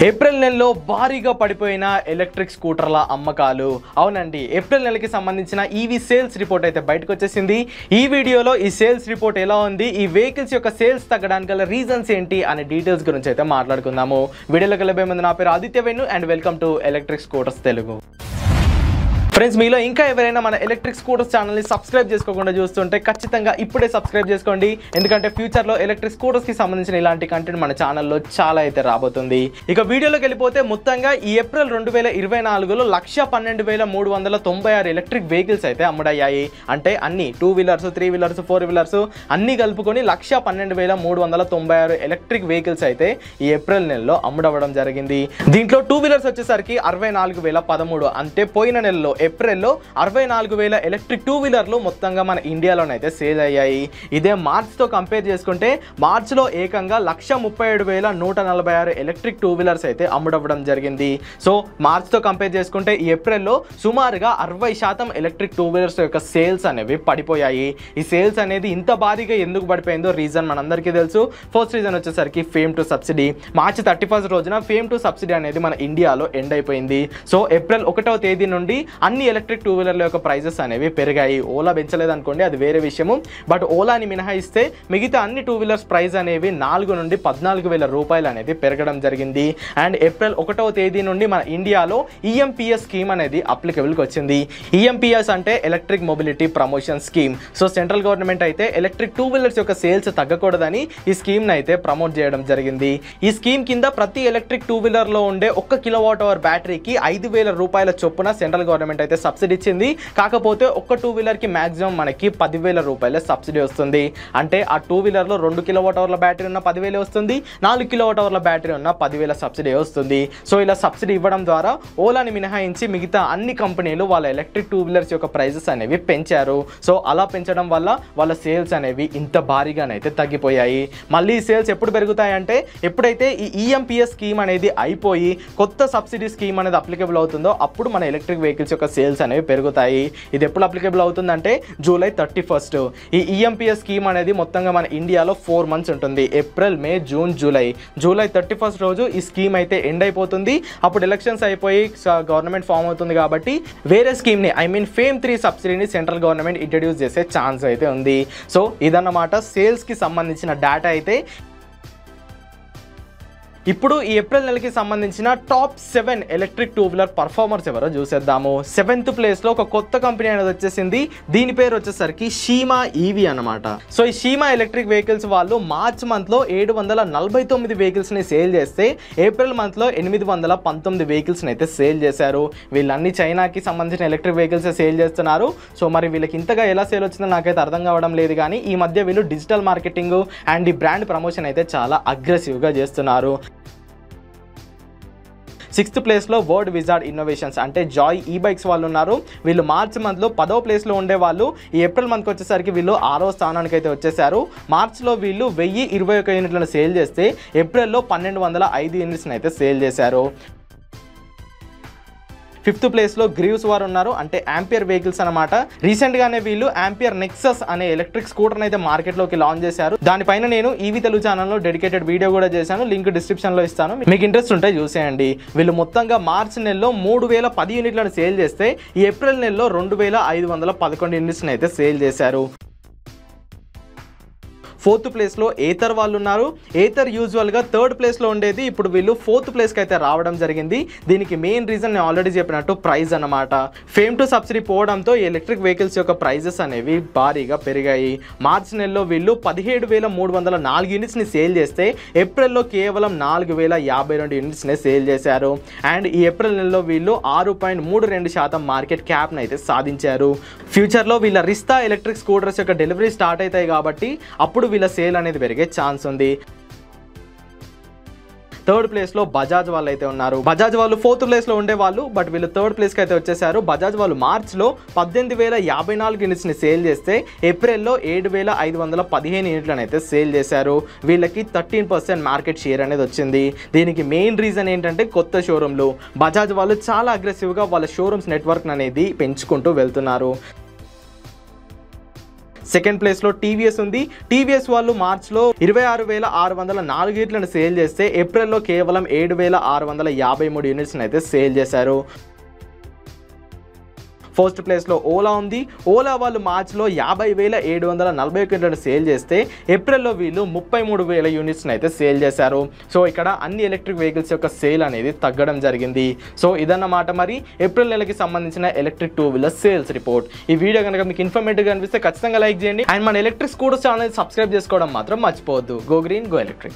April నెలలో భారీగా పడిపోయిన ఎలక్ట్రిక్ స్కూటర్ల అమ్మకాలు. అవునండి, ఏప్రిల్ నెలకి సంబంధించిన ఈవీ సేల్స్ రిపోర్ట్ అయితే బయటకు వచ్చేసింది. ఈ వీడియోలో ఈ సేల్స్ రిపోర్ట్ ఎలా ఉంది, ఈ వెహికల్స్ యొక్క సేల్స్ తగ్గడానికి గల రీజన్స్ ఏంటి అనే డీటెయిల్స్ గురించి అయితే మాట్లాడుకుందాము. వీడియోలోకి వెళ్ళే ముందు నా పేరు Aditya Venu and welcome to electric scooters Telugu. Friends, మీలో ఇంకా ఎవరైనా మన ఎలక్ట్రిక్ స్కూటర్స్ ఛానల్ని సబ్స్క్రైబ్ చేసుకోకుండా చూస్తుంటే ఖచ్చితంగా ఇప్పుడే సబ్స్క్రైబ్ చేసుకోండి. ఎందుకంటే ఫ్యూచర్లో ఎలక్ట్రిక్ స్కూటర్స్కి సంబంధించిన ఇలాంటి కంటెంట్ మన ఛానల్లో చాలా అయితే రాబోతుంది. ఇక వీడియోలోకి వెళ్ళిపోతే మొత్తంగా ఈ ఏప్రిల్ 2024లో 112,396 ఎలక్ట్రిక్ వెహికల్స్ అయితే అమ్ముడయ్యాయి. అంటే అన్ని 2 వీలర్స్, 3 వీలర్స్, 4 వీలర్స్ అన్ని కలుపుకొని 112,396 ఎలక్ట్రిక్ వెహికల్స్ అయితే ఈ ఏప్రిల్ నెలలో అమ్ముడవ్వడం జరిగింది. దీంట్లో 2 వీలర్స్ వచ్చేసరికి 64,013. అంటే పోయిన నెలలో ఏప్రిల్లో 64,000 ఎలక్ట్రిక్ 2 వీలర్లు మొత్తంగా మన ఇండియాలోనైతే సేల్ అయ్యాయి. ఇదే మార్చ్తో కంపేర్ చేసుకుంటే మార్చ్లో ఏకంగా 137,146 ఎలక్ట్రిక్ 2 వీలర్స్ అయితే అమ్ముడవ్వడం జరిగింది. సో మార్చ్తో కంపేర్ చేసుకుంటే ఈ ఏప్రిల్లో సుమారుగా 60% ఎలక్ట్రిక్ 2 వీలర్స్ యొక్క సేల్స్ అనేవి పడిపోయాయి. ఈ సేల్స్ అనేది ఇంత భారీగా ఎందుకు పడిపోయిందో రీజన్ మనందరికీ తెలుసు. ఫస్ట్ రీజన్ వచ్చేసరికి ఫేమ్ టు సబ్సిడీ. మార్చి 31 రోజున ఫేమ్ టు సబ్సిడీ అనేది మన ఇండియాలో ఎండ్ అయిపోయింది. సో ఏప్రిల్ 1వ తేదీ నుండి అన్ని ఎలక్ట్రిక్ 2 వీలర్ల యొక్క ప్రైజెస్ అనేవి పెరిగాయి. ఓలా పెంచలేదు అనుకోండి, అది వేరే విషయము. బట్ ఓలాని మినహాయిస్తే మిగతా అన్ని 2 వీలర్స్ ప్రైస్ అనేవి 4 నుండి 14,000 రూపాయలు అనేది పెరగడం జరిగింది. అండ్ ఏప్రిల్ 1వ తేదీ నుండి మన ఇండియాలో ఈఎంపిఎస్ స్కీమ్ అనేది అప్లికబుల్కి వచ్చింది. ఈఎంపిఎస్ అంటే electric mobility promotion scheme. So central government అయితే ఎలక్ట్రిక్ 2 వీలర్స్ యొక్క సేల్స్ తగ్గకూడదని ఈ స్కీమ్ని అయితే ప్రమోట్ చేయడం జరిగింది. ఈ స్కీమ్ కింద ప్రతి ఎలక్ట్రిక్ 2 వీలర్లో ఉండే 1 కిలోవాట్ అవర్ బ్యాటరీకి 5,000 రూపాయల చొప్పున సెంట్రల్ గవర్నమెంట్ అయితే సబ్సిడీ ఇచ్చింది. కాకపోతే ఒక్క 2 వీలర్కి మాక్సిమం మనకి 10,000 రూపాయల సబ్సిడీ వస్తుంది. అంటే ఆ 2 వీలర్లో 2 కిలోవాట్ అవర్ల బ్యాటరీ ఉన్న 10,000 వస్తుంది, 4 కిలోవాట్ అవర్ల బ్యాటరీ ఉన్న 10,000 సబ్సిడీ వస్తుంది. సో ఇలా సబ్సిడీ ఇవ్వడం ద్వారా ఓలాని మినహాయించి మిగతా అన్ని కంపెనీలు వాళ్ళ ఎలక్ట్రిక్ 2 వీలర్స్ యొక్క ప్రైజెస్ అనేవి పెంచారు. సో అలా పెంచడం వల్ల వాళ్ళ సేల్స్ అనేవి ఇంత భారీగానైతే తగ్గిపోయాయి. మళ్ళీ ఈ సేల్స్ ఎప్పుడు పెరుగుతాయంటే ఎప్పుడైతే ఈ ఈఎంపిఎస్ స్కీమ్ అనేది అయిపోయి కొత్త సబ్సిడీ స్కీమ్ అనేది అప్లికబుల్ అవుతుందో అప్పుడు మన ఎలక్ట్రిక్ వెహికల్స్ యొక్క సేల్స్ అనేవి పెరుగుతాయి. ఇది ఎప్పుడు అప్లికబుల్ అవుతుందంటే జూలై 31. ఈ ఈఎంపిఎస్ స్కీమ్ అనేది మొత్తంగా మన ఇండియాలో 4 మంత్స్ ఉంటుంది. ఏప్రిల్, మే, జూన్, జూలై 31 రోజు ఈ స్కీమ్ అయితే ఎండ్ అయిపోతుంది. అప్పుడు ఎలక్షన్స్ అయిపోయి గవర్నమెంట్ ఫామ్ అవుతుంది కాబట్టి వేరే స్కీమ్ని ఫేమ్ 3 సబ్సిడీని సెంట్రల్ గవర్నమెంట్ ఇంట్రడ్యూస్ చేసే ఛాన్స్ అయితే ఉంది. సో ఇదన్నమాట సేల్స్కి సంబంధించిన డేటా అయితే. ఇప్పుడు ఈ ఏప్రిల్ నెలకి సంబంధించిన టాప్ 7 ఎలక్ట్రిక్ 2 వీలర్ పర్ఫార్మర్స్ ఎవరో చూసేద్దాము. 7th ప్లేస్లో ఒక కొత్త కంపెనీ అనేది వచ్చేసింది. దీని పేరు వచ్చేసరికి షీమా ఈవీ అనమాట. సో ఈ షీమా ఎలక్ట్రిక్ వెహికల్స్ వాళ్ళు మార్చ్ మంత్లో 749 వెహికల్స్ని సేల్ చేస్తే ఏప్రిల్ మంత్లో 819 వెహికల్స్ని అయితే సేల్ చేశారు. వీళ్ళన్ని చైనాకి సంబంధించిన ఎలక్ట్రిక్ వెహికల్స్ సేల్ చేస్తున్నారు. సో మరి వీళ్ళకి ఇంతగా ఎలా సేల్ వచ్చిందో నాకైతే అర్థం కావడం లేదు. కానీ ఈ మధ్య వీళ్ళు డిజిటల్ మార్కెటింగ్ అండ్ ఈ బ్రాండ్ ప్రమోషన్ అయితే చాలా అగ్రెసివ్గా చేస్తున్నారు. 6th ప్లేస్లో వర్డ్ విజార్డ్ ఇన్నోవేషన్స్ అంటే జాయ్ ఈ బైక్స్ వాళ్ళు ఉన్నారు. వీళ్ళు మార్చ్ మంత్లో 10వ ప్లేస్లో ఉండేవాళ్ళు. ఈ ఏప్రిల్ మంత్కి వచ్చేసరికి వీళ్ళు 6వ స్థానానికి అయితే వచ్చేసారు. మార్చ్లో వీళ్ళు 1,021 యూనిట్లను సేల్ చేస్తే ఏప్రిల్లో 1,205 యూనిట్స్ని అయితే సేల్ చేశారు. 5th ప్లేస్లో గ్రీవ్స్ వారు ఉన్నారు. అంటే ఆంపియర్ వెహికల్స్ అనమాట. రీసెంట్గానే వీళ్ళు ఆంపియర్ నెక్సస్ అనే ఎలక్ట్రిక్ స్కూటర్ని అయితే మార్కెట్లోకి లాంచ్ చేశారు. దానిపైన నేను ఈవీ తెలుగు ఛానల్లో డెడికేటెడ్ వీడియో కూడా చేశాను. లింక్ డిస్క్రిప్షన్లో ఇస్తాను, మీకు ఇంట్రెస్ట్ ఉంటే చూసేయండి. వీళ్ళు మొత్తంగా మార్చ్ నెలలో 3,010 యూనిట్లను సేల్ చేస్తే ఈ ఏప్రిల్ నెలలో 2,511 యూనిట్స్ని అయితే సేల్ చేశారు. 4th ప్లేస్లో ఏథర్ వాళ్ళు ఉన్నారు. ఏథర్ యూజువల్గా 3rd ప్లేస్లో ఉండేది. ఇప్పుడు వీళ్ళు 4th ప్లేస్కి అయితే రావడం జరిగింది. దీనికి మెయిన్ రీజన్ నేను ఆల్రెడీ చెప్పినట్టు ప్రైస్ అనమాట. ఫేమ్ టు సబ్సిడీ పోవడంతో ఈ ఎలక్ట్రిక్ వెహికల్స్ యొక్క ప్రైజెస్ అనేవి భారీగా పెరిగాయి. మార్చ్ నెలలో వీళ్ళు 17,304 యూనిట్స్ని సేల్ చేస్తే ఏప్రిల్లో కేవలం 4,052 యూనిట్స్ని సేల్ చేశారు. అండ్ ఈ ఏప్రిల్ నెలలో వీళ్ళు 6.32% మార్కెట్ క్యాప్ని అయితే సాధించారు. ఫ్యూచర్లో వీళ్ళ రిస్తా ఎలక్ట్రిక్ స్కూటర్స్ యొక్క డెలివరీ స్టార్ట్ అవుతాయి కాబట్టి అప్పుడు వీళ్ళ సేల్ అనేది పెరిగే ఛాన్స్ ఉంది. 3rd ప్లేస్లో బజాజ్ వాళ్ళు అయితే ఉన్నారు. బజాజ్ వాళ్ళు 4th ప్లేస్లో ఉండేవాళ్ళు, బట్ వీళ్ళు 3rd ప్లేస్కి అయితే వచ్చేసారు. బజాజ్ వాళ్ళు మార్చ్లో 18,054 యూనిట్స్ని సేల్ చేస్తే ఏప్రిల్లో 7,515 యూనిట్లను అయితే సేల్ చేశారు. వీళ్ళకి 13% మార్కెట్ షేర్ అనేది వచ్చింది. దీనికి మెయిన్ రీజన్ ఏంటంటే కొత్త షోరూమ్లు. బజాజ్ వాళ్ళు చాలా అగ్రెసివ్గా వాళ్ళ షోరూమ్స్ నెట్వర్క్ అనేది పెంచుకుంటూ వెళ్తున్నారు. సెకండ్ ప్లేస్లో టీవీఎస్ ఉంది. టీవీఎస్ వాళ్ళు మార్చ్లో 26,604 యూనిట్లను సేల్ చేస్తే ఏప్రిల్లో కేవలం 7,653 యూనిట్స్ని అయితే సేల్ చేశారు. ఫస్ట్ ప్లేస్లో ఓలా ఉంది. ఓలా వాళ్ళు మార్చ్లో 50,741 యూనిట్లను సేల్ చేస్తే ఏప్రిల్లో వీళ్ళు 33,000 యూనిట్స్ని అయితే సేల్ చేశారు. సో ఇక్కడ అన్ని ఎలక్ట్రిక్ వెహికల్స్ యొక్క సేల్ అనేది తగ్గడం జరిగింది. సో ఇదన్నమాట మరి ఏప్రిల్ నెలకి సంబంధించిన ఎలక్ట్రిక్ 2 వీలర్ సేల్స్ రిపోర్ట్. ఈ వీడియో కనుక మీకు ఇన్ఫర్మేటివ్గా అనిపిస్తే ఖచ్చితంగా లైక్ చేయండి. అండ్ మన ఎలక్ట్రిక్ స్కూటర్స్ ఛానల్ సబ్స్క్రైబ్ చేసుకోవడం మాత్రం మర్చిపోవద్దు. Go green, go electric.